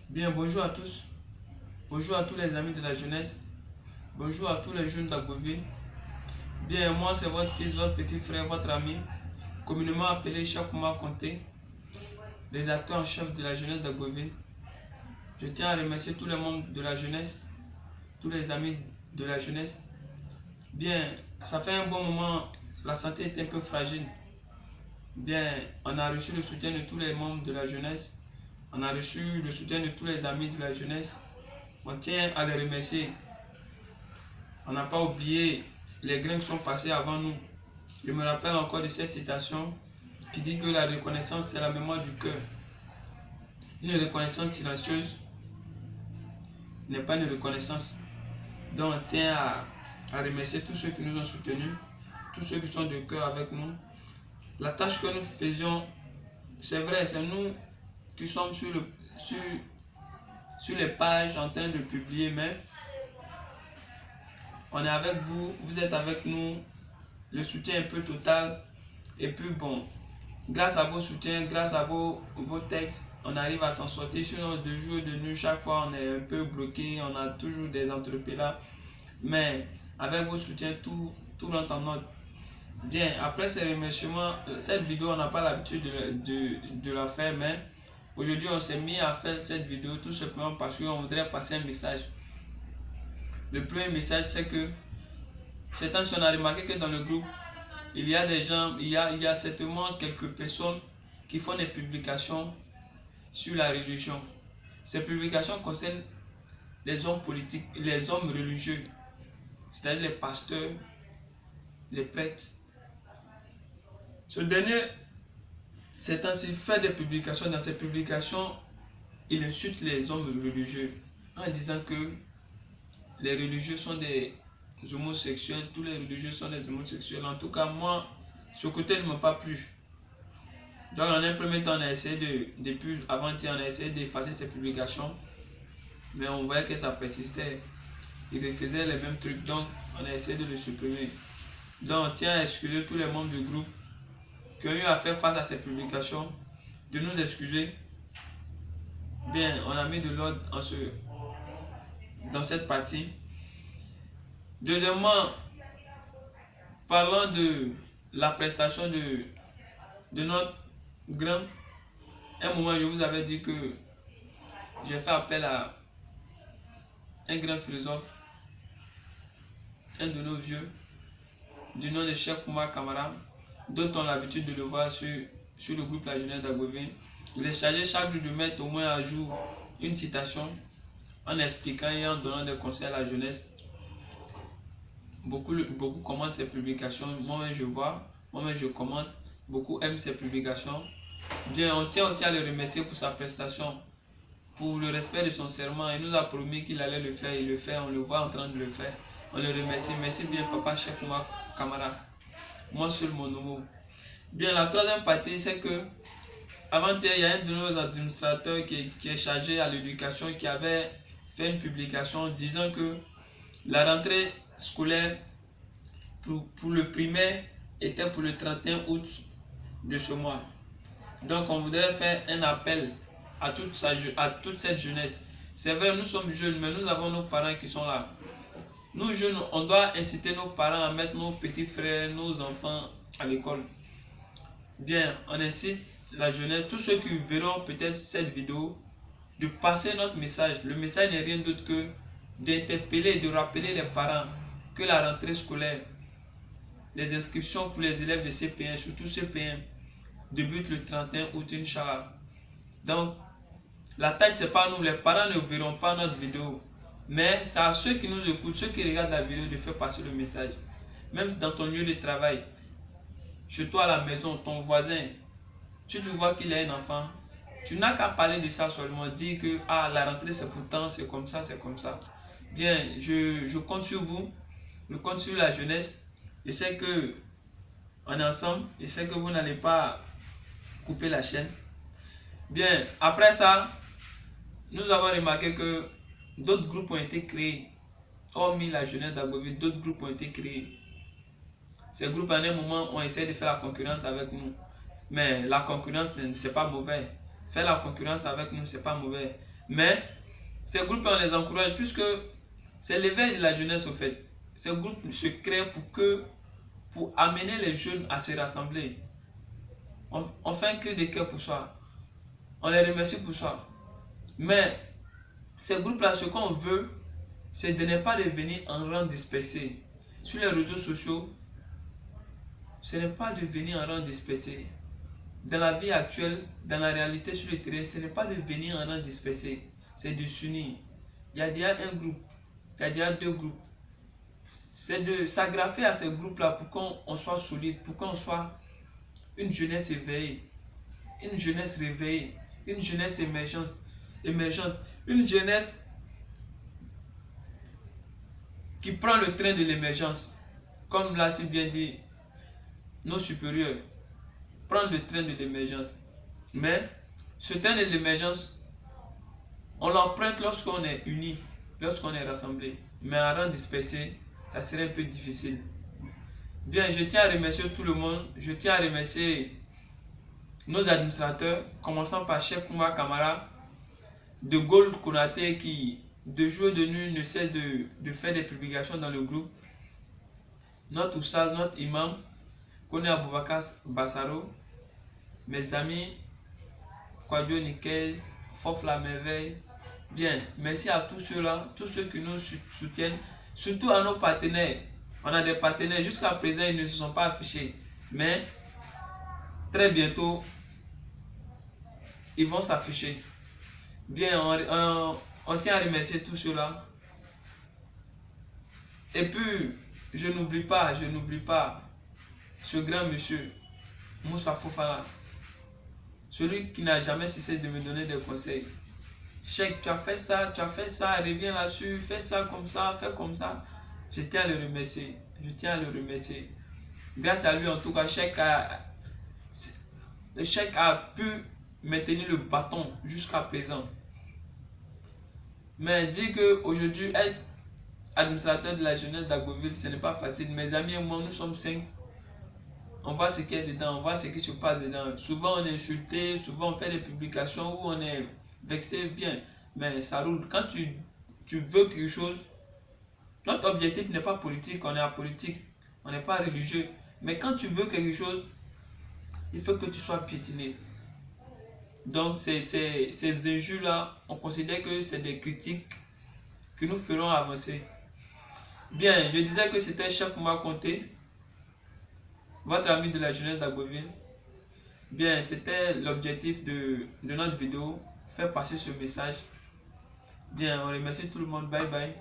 Bien, bonjour à tous. Bonjour à tous les amis de la jeunesse. Bonjour à tous les jeunes d'Agboville. Bien, moi c'est votre fils, votre petit frère, votre ami, communément appelé Chakouma Conté, rédacteur en chef de la jeunesse d'Agboville. Je tiens à remercier tous les membres de la jeunesse, tous les amis de la jeunesse. Bien, ça fait un bon moment, la santé est un peu fragile. Bien, on a reçu le soutien de tous les membres de la jeunesse. On a reçu le soutien de tous les amis de la jeunesse. On tient à les remercier. On n'a pas oublié les grains qui sont passés avant nous. Je me rappelle encore de cette citation qui dit que la reconnaissance, c'est la mémoire du cœur. Une reconnaissance silencieuse n'est pas une reconnaissance. Donc on tient à remercier tous ceux qui nous ont soutenus, tous ceux qui sont de cœur avec nous. La tâche que nous faisions, c'est vrai, c'est nous qui sommes sur les pages en train de publier, mais on est avec vous, vous êtes avec nous, le soutien est un peu total. Et puis bon, grâce à vos soutiens, grâce à vos textes, on arrive à s'en sortir. Sinon, de jour et de nuit, chaque fois on est un peu bloqué, on a toujours des entrepôts là. Mais avec vos soutiens, tout rentre en ordre. Bien, après ces remerciements, cette vidéo, on n'a pas l'habitude de la faire, mais aujourd'hui, on s'est mis à faire cette vidéo tout simplement parce qu'on voudrait passer un message. Le premier message, c'est que ces temps, on a remarqué que dans le groupe, il y a des gens, il y a certainement quelques personnes qui font des publications sur la religion. Ces publications concernent les hommes politiques, les hommes religieux, c'est-à-dire les pasteurs, les prêtres. Ce dernier, ces temps-ci, fait des publications. Dans ces publications, il insulte les hommes religieux en disant que les religieux sont des homosexuels, tous les religieux sont des homosexuels. En tout cas, moi, ce côté ne m'a pas plu. Donc, en un premier temps, on a essayé depuis avant-hier, on a essayé d'effacer ces publications, mais on voyait que ça persistait. Il refaisait les mêmes trucs, donc on a essayé de le supprimer. Donc, on tient à excuser tous les membres du groupe qui ont eu à faire face à ces publications, de nous excuser. Bien, on a mis de l'ordre dans cette partie. Deuxièmement, parlant de la prestation de notre grand, un moment je vous avais dit que j'ai fait appel à un grand philosophe, un de nos vieux, du nom de Cheikh Oumar Kamara, d'autres ont l'habitude de le voir sur le groupe La Jeunesse d'Agboville. Il est chargé chaque jour de mettre au moins à jour une citation en expliquant et en donnant des conseils à la jeunesse. Beaucoup commentent ces publications, moi-même je vois, moi-même je commente, beaucoup aiment ces publications. Bien, on tient aussi à le remercier pour sa prestation, pour le respect de son serment. Il nous a promis qu'il allait le faire, il le fait, on le voit en train de le faire. On le remercie, merci bien papa Cheikh Oumar Kamara, moi seul mon nouveau. Bien, la troisième partie, c'est que avant-hier, il y a un de nos administrateurs qui est chargé à l'éducation qui avait fait une publication disant que la rentrée scolaire pour le primaire était pour le 31 août de ce mois. Donc on voudrait faire un appel à toute cette jeunesse. C'est vrai, nous sommes jeunes, mais nous avons nos parents qui sont là. Nous jeunes, on doit inciter nos parents à mettre nos petits frères, nos enfants à l'école. Bien, on incite la jeunesse, tous ceux qui verront peut-être cette vidéo, de passer notre message. Le message n'est rien d'autre que d'interpeller, de rappeler les parents que la rentrée scolaire, les inscriptions pour les élèves de CP1, surtout CP1, débutent le 31 août, Inch'Allah. Donc, la tâche, c'est pas nous, les parents ne verront pas notre vidéo, mais c'est à ceux qui nous écoutent, ceux qui regardent la vidéo, de faire passer le message. Même dans ton lieu de travail, chez toi à la maison, ton voisin, si tu vois qu'il a un enfant, tu n'as qu'à parler de ça seulement, dire que la rentrée c'est pourtant, c'est comme ça, c'est comme ça. Bien, je compte sur vous, je compte sur la jeunesse. Je sais que on est ensemble, je sais que vous n'allez pas couper la chaîne. Bien, après ça, nous avons remarqué que d'autres groupes ont été créés. Hormis la jeunesse d'Agboville, d'autres groupes ont été créés. Ces groupes, à un moment, ont essayé de faire la concurrence avec nous. Mais la concurrence, c'est pas mauvais. faire la concurrence avec nous, c'est pas mauvais. Mais ces groupes, on les encourage puisque c'est l'éveil de la jeunesse au fait. Ces groupes se créent pour amener les jeunes à se rassembler. On fait un cri de cœur pour ça. On les remercie pour ça. Mais ces groupes-là, ce qu'on veut, c'est de ne pas devenir en rang dispersé. Sur les réseaux sociaux, ce n'est pas de venir en rang dispersé. Dans la vie actuelle, dans la réalité sur le terrain, ce n'est pas de venir en rang dispersé. C'est de s'unir. Il y a déjà un groupe, il y a déjà deux groupes. C'est de s'agraffer à ces groupes-là pour qu'on soit solide, pour qu'on soit une jeunesse éveillée, une jeunesse réveillée, une jeunesse émergente, une jeunesse qui prend le train de l'émergence. Comme l'a si bien dit nos supérieurs, prendre le train de l'émergence. Mais ce train de l'émergence, on l'emprunte lorsqu'on est unis, lorsqu'on est rassemblés. Mais en rang dispersé, ça serait un peu difficile. Bien, je tiens à remercier tout le monde. Je tiens à remercier nos administrateurs, commençant par Cheikh Koumba Kamara, de Gaulle Konaté qui, de jour et de nuit, ne cesse de faire des publications dans le groupe. Notre Oussaz, notre imam, Kone Aboubakar Bassaro, mes amis, Kwadjo Nikez, Fof la Merveille. Bien, merci à tous ceux-là, tous ceux qui nous soutiennent, surtout à nos partenaires. On a des partenaires, jusqu'à présent, ils ne se sont pas affichés. Mais, très bientôt, ils vont s'afficher. Bien, on tient à remercier tous ceux-là. Et puis, je n'oublie pas ce grand monsieur, Moussa Fofana, celui qui n'a jamais cessé de me donner des conseils. Cheikh, tu as fait ça, reviens là-dessus, fais ça, fais comme ça. Je tiens à le remercier. Je tiens à le remercier. Grâce à lui, en tout cas, Cheikh a pu maintenir le bâton jusqu'à présent. Mais dire qu'aujourd'hui, être administrateur de la jeunesse d'Agboville, ce n'est pas facile. Mes amis et moi, nous sommes 5. On voit ce qu'il y a dedans, on voit ce qui se passe dedans. Souvent, on est insulté, souvent, on fait des publications où on est vexé, bien. Mais ça roule. Quand tu veux quelque chose, notre objectif n'est pas politique, on est apolitique, on n'est pas religieux. Mais quand tu veux quelque chose, il faut que tu sois piétiné. Donc, ces injures-là, on considère que c'est des critiques que nous ferons avancer. Bien, je disais que c'était Cheikh Koumba Konté, votre ami de la jeunesse d'Agboville. Bien, c'était l'objectif de notre vidéo, faire passer ce message. Bien, on remercie tout le monde. Bye bye.